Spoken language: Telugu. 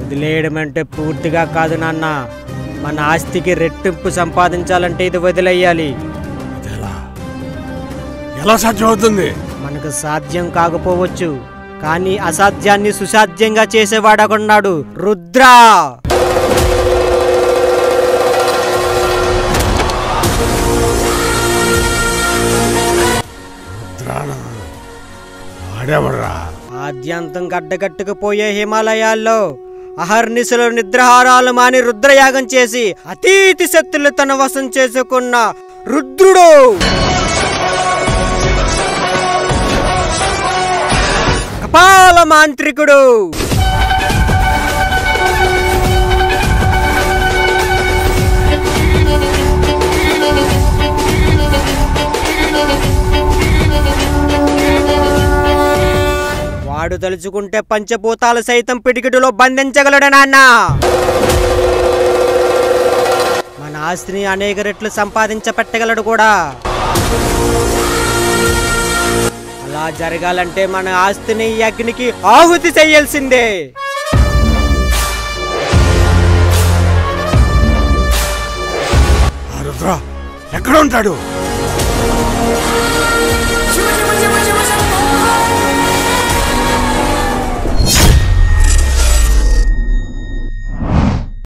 వదిలేయడం అంటే పూర్తిగా కాదు నాన్న. మన ఆస్తికి రెట్టింపు సంపాదించాలంటే ఇది వదిలేయాలి. ఎలా సాధ్యం అవుతుంది? మనకు సాధ్యం కాకపోవచ్చు, కానీ అసాధ్యాన్ని సుసాధ్యంగా చేసేవాడొకన్నాడు, రుద్ర. ఆద్యంతం గడ్డగట్టుకుపోయే హిమాలయాల్లో అహర్నిశలు నిద్రహారాలు మాని రుద్రయాగం చేసి అతీతి శక్తులు తన వశం చేసుకున్న రుద్రుడు. కపాల మాంత్రికుడు. వాడు తలుచుకుంటే పంచభూతాలు సైతం పిడికిటిలో బంధించగలడు నాన్న. మన ఆస్తిని అనేక రెట్లు సంపాదించపెట్టగలడు కూడా. అలా జరగాలంటే మన ఆస్తిని ఈ అగ్నికి ఆహుతి చెయ్యాల్సిందే. రుద్ర ఎక్కడ ఉంటాడు?